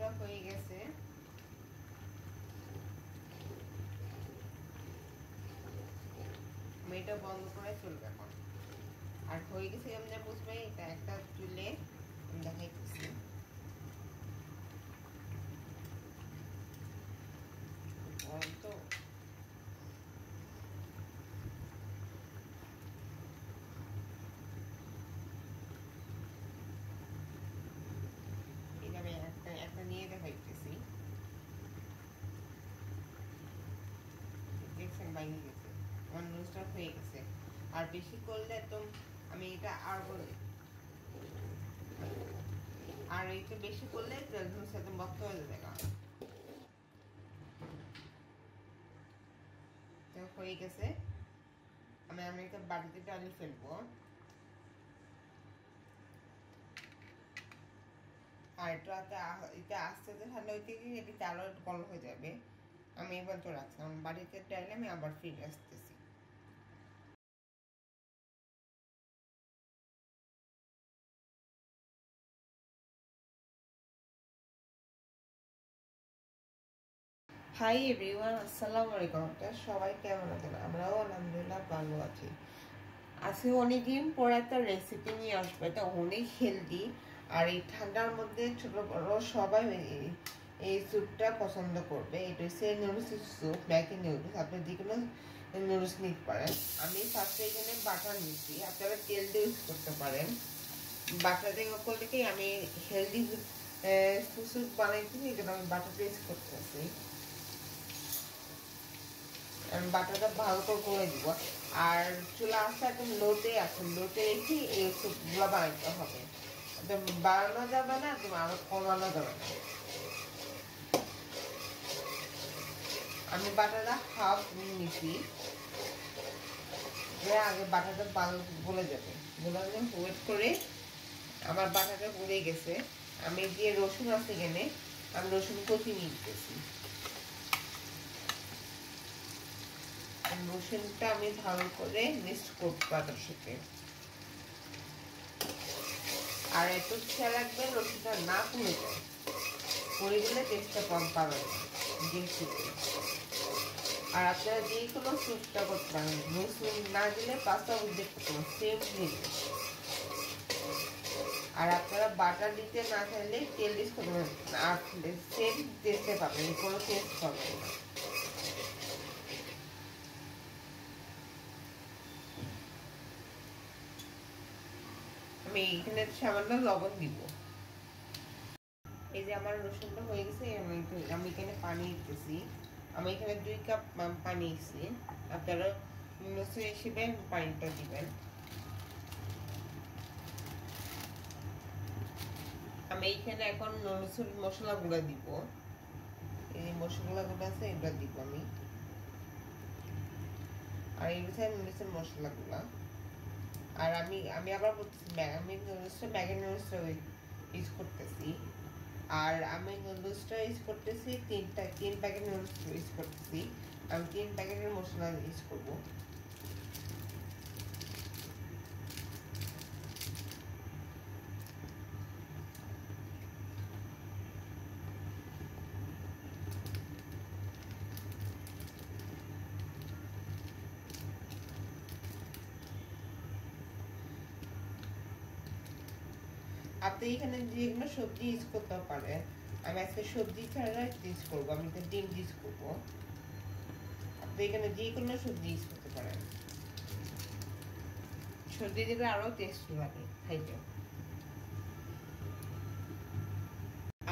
নুডলসটা হয়ে গেছে। মেয়েটা বন্ধ করে চলবে এখন। আর হয়ে গেছে কেমন বুঝবে, এটা একটা চুলে দেখাইতেছি। তো এটা আমি একটা নিয়ে দেখাইতেছি। দেখছেন বাইরে গেছে, আমার নুডলসটা হয়ে গেছে। আর বেশি করলে একদম আমি এটা আর এইটা বেশি করলে নুডলস একদম বক্ত হয়ে যাবে না। তো হয়ে গেছে, আমি এটা বাড়িতে ডালি ফেলবো। আর এটা আস্তে আস্তে ঠান্ডা হইতে গিয়ে এটা আরো গরম হয়ে যাবে। আমি এবার তো রাখলাম, বাড়িতে ডাইলে আমি আবার ফিরে আসতেছি। হাই এভরিওয়ান, আসসালামু আলাইকুম। আপনারা সবাই কেমন আছেন? আমরাও আলহামদুলিল্লাহ ভালো আছি। আজকে অনেকদিন পর একটা রেসিপি নিয়ে আসবো, এটা অনেক হেলদি। আর এই ঠান্ডার মধ্যে ছোট বড় সবাই এই স্যুপটা পছন্দ করবে। এটা হচ্ছে নুডলস স্যুপ, ম্যাগি নুডলস। আপনি যে কোনো নুডলস নিতে পারেন। আমি ফার্স্টে এখানে বাটার নিচ্ছি, আপনারা তেল দিয়ে ইউজ করতে পারেন। বাটার দিয়ে করলে কি আমি হেলদি স্যুপ বানাইছি, এই জন্য আমি বাটারটা ইউজ করতেছি। বাটারটা ভালো করে দিব। আর চুলা আছে একদম লোতে আছে, লোতে রেখে এই স্যুপগুলো বানাইতে হবে। একদম বাড়ানো যাবে না, একদম আরো কমানো যাবে না। আমি বাটারটা হাফ নিচ্ছি, আগে বাটারটা ভালো গলে যাবে। গলে ওয়েট করে আমার বাটারটা গলে গেছে। আমি যে রসুন আছে এখানে, আমি রসুন কচি নিয়ে দিতেছি। রসুনটা আমি ভালো করে মিক্স করবো বাটার সাথে। আর একটু খেয়াল রাখবেন রসুনটা না পুড়ে যায়, পুড়ে গেলে টেস্টটা কম পাবেন আর আপনারা যে কোনো স্যুপটা করতে পারেন, রসুন না দিলে পাস্তা উদ্যোগ করতে পারেন, সেম দিলে। আর আপনারা বাটার দিতে না চাইলে তেল ইউজ করতে পারেন, আর সেম টেস্টে পাবেন, কোনো টেস্ট পাবেন না। আমি এখানে সামান্য লবণ দিব। এই যে আমার রসুনটা হয়ে গেছে, আমি এখানে পানি দিতেছি। আমি এখানে 2 কাপ পানি দিচ্ছি, আপনারা হিসেবে পানিটা দিবেন। আমি এইখানে এখন নুডলসের মশলা গুঁড়া দিব। এই মশলা গুঁড়া আছে, এগুলো দিব আমি। আর এই হচ্ছে নুডলসের মশলা গুঁড়া। আর আমি আবার বলতেছি, আমি নুডলসটা ম্যাগি নুডলসটা ইউজ করতেছি। আর আমি নুডলসটা ইউজ করতেছি 3 প্যাকেট নুডলস ইউজ করতেছি। আমি 3 প্যাকেটের মশলা ইউজ করবো। আপনি এখানে যেগুলো সবজি ইউজ করতে পারেন, আমি আজকে সবজি ছাড়া ইউজ করবো। আমি ডিম ইউজ করবো। আপনি এখানে যে কোনো সবজি ইউজ করতে পারেন, সবজি দিলে আরো টেস্ট লাগে খাইতে।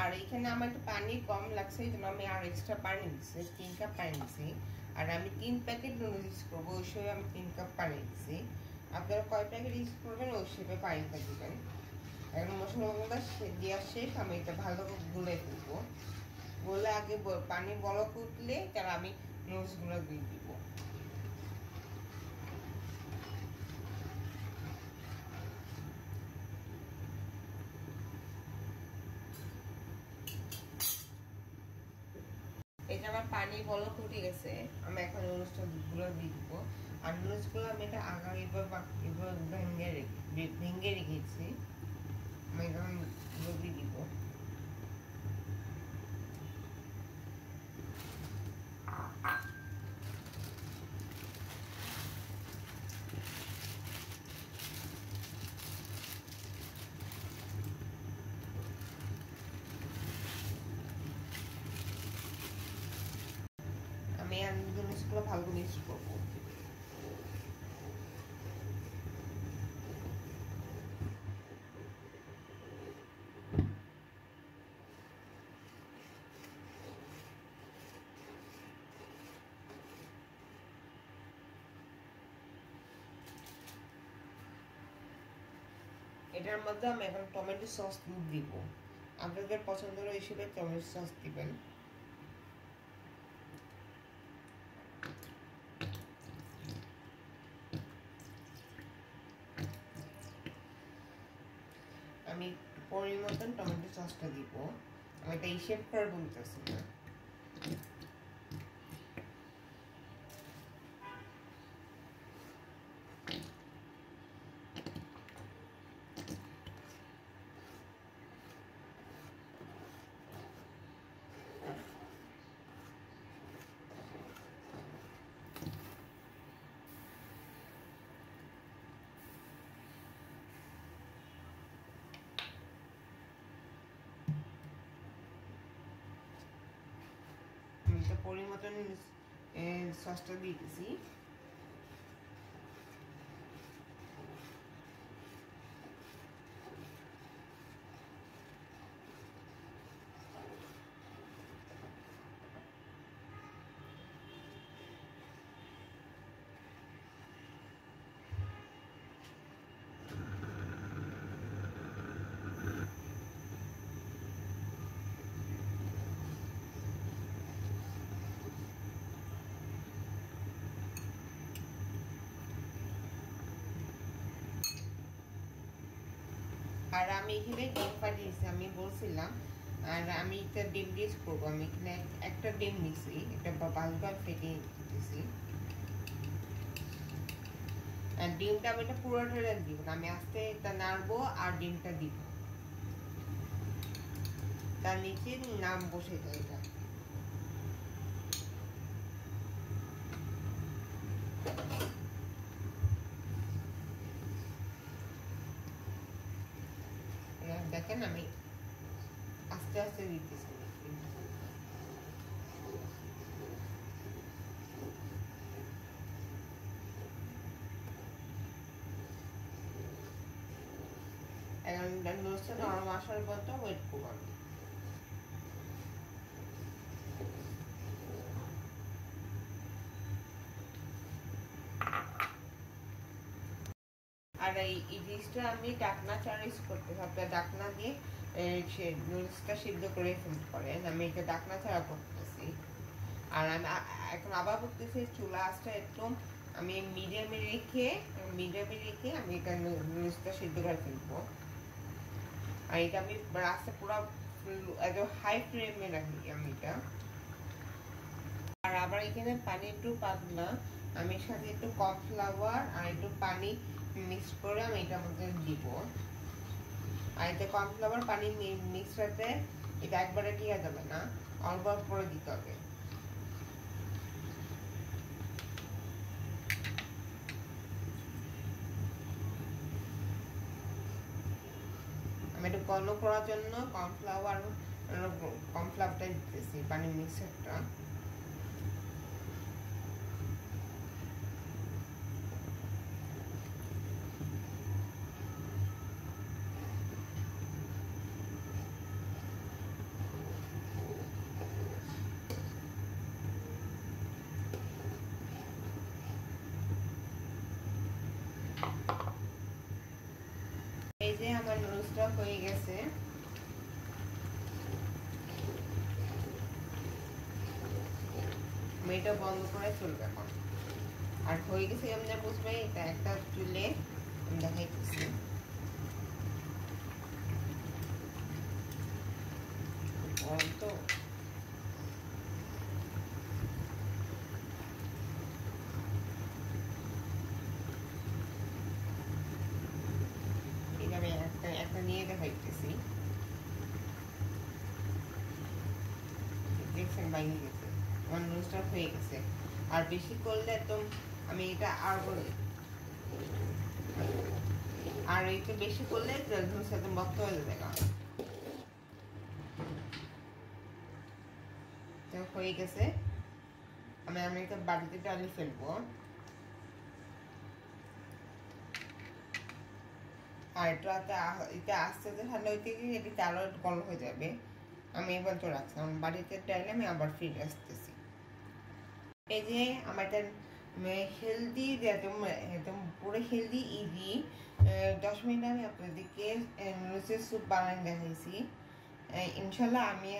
আর এখানে আমার একটু পানি কম লাগছে, এই জন্য আমি আর এক্সট্রা পানি দিচ্ছি, 3 কাপ পানি দিচ্ছি। আর আমি 3 প্যাকেট নুডলস ইউজ করবো, ওই সময় আমি 3 কাপ পানি দিচ্ছি। আপনারা কয় প্যাকেট ইউজ করবেন ওই হিসেবে পানিটা দিবেন। এখন মশলাগুলো দেওয়া শেষ, আমি এটা ভালো করে গুলে ফেলবো। গুলে আগে পানি বলক উঠলে তার আমি নুডলসগুলো দিয়ে দিব। এটা আমার পানি বলক উঠে গেছে, আমি এখন নুডলসগুলো দিয়ে দিব। আর নুডলসগুলো আমি এটা আগামী এবার ভেঙে রেখেছি, আমি এখন দিয়ে দিব। মশলা ভালো মিক্স করবো। এটার মধ্যে আমি এখন টমেটো সস দিব, আপনাদের পছন্দের হিসেবে টমেটো সস দিবেন। আমি পরিমতন টমেটো সসটা দিব, আমি এটা হিসেব করে বলতেছি না। পরিমতন সসটা দিতেছি। আর আমি এখানে ডিম ফাটিয়েছি, আমি বলছিলাম, আর আমি এটা ডিম দিয়ে করবো। আমি এখানে একটা ডিম নিছি, এটা ভালোভাবে ফেটিয়ে দিতেছি। আর ডিমটা আমি এটা পুরোটা দিব না, আমি আস্তে এটা নাড়বো আর ডিমটা দিব, তার নিচে নাম বসে যায় এটা। দেখেন আমি আস্তে আস্তে দিতেছি। এখন নুডলসটা নরম আসার পর্যন্ত ওয়েট করবো আমি। আর এই জিনিসটা আমি ডাকনা ছাড়া ইউজ করতে হবে, আপনার ডাকনা দিয়ে সে নুডলসটা সিদ্ধ করে ফেলতে পারেন। আমি এটা ডাকনা ছাড়া করতেছি। আর আমি এখন আবার করতেছি, চুলা আঁচটা একদম আমি মিডিয়ামে রেখে আমি এটা নুডলসটা সিদ্ধ করে ফেলবো। আর এটা আমি রাস্তা পুরো একদম হাই ফ্লেমে রাখি আমি এটা। আর আবার এখানে পানি একটু পাতলা, আমি সাথে একটু কর্নফ্লাওয়ার আর একটু পানি মিক্স করে আমি এটার মধ্যে দিব। আর এতে কর্নফ্লাওয়ার পানি মিক্সটাতে এটা একবারে ঠিক যাবে না, অল্প অল্প করে দিতে হবে। আমি একটু ঘন করার জন্য কর্নফ্লাওয়ারটা দিতেছি, পানি মিক্সারটা। এই যে আমার নুডলসটা হয়ে গেছে। মেয়েটা বন্ধ করে চলবে এখন। আর হয়ে গেছে আমরা বুঝবে, এটা একটা চুলে দেখাইতেছি। তো আমি একটা নিয়ে দেখাইতেছি, দেখছেন বাইরে গেছে আমার নুডলসটা হয়ে গেছে। আর বেশি করলে একদম আমি এটা আর একটু বেশি করলে নুডলস একদম বক্ত হয়ে যাবে না। তো হয়ে গেছে, আমি এটা বাড়িতে ডালি ফেলবো। আর এটা আস্তে আস্তে ঠান্ডা হইতে গিয়ে এটিতে আরো গরম হয়ে যাবে। আমি এবার তো রাখলাম বাড়িতে ডাইলে, আমি আবার ফিরে আসতেছি। এই যে আমার হেলদি, একদম পুরো হেলদি ইজি 10 মিনিট আমি আপনাদেরকে নুডলসের স্যুপ বানাই দেখাইছি। ইনশাল্লাহ আমি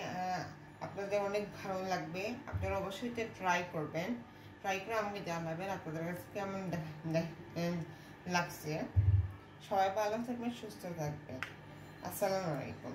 আপনাদের অনেক ভালো লাগবে। আপনারা অবশ্যই এটা ট্রাই করবেন, ট্রাই করে আমাকে জানাবেন আপনাদের কাছে কেমন লাগছে। সবাই ভালো থাকবেন, সুস্থ থাকবেন। আসসালামু আলাইকুম।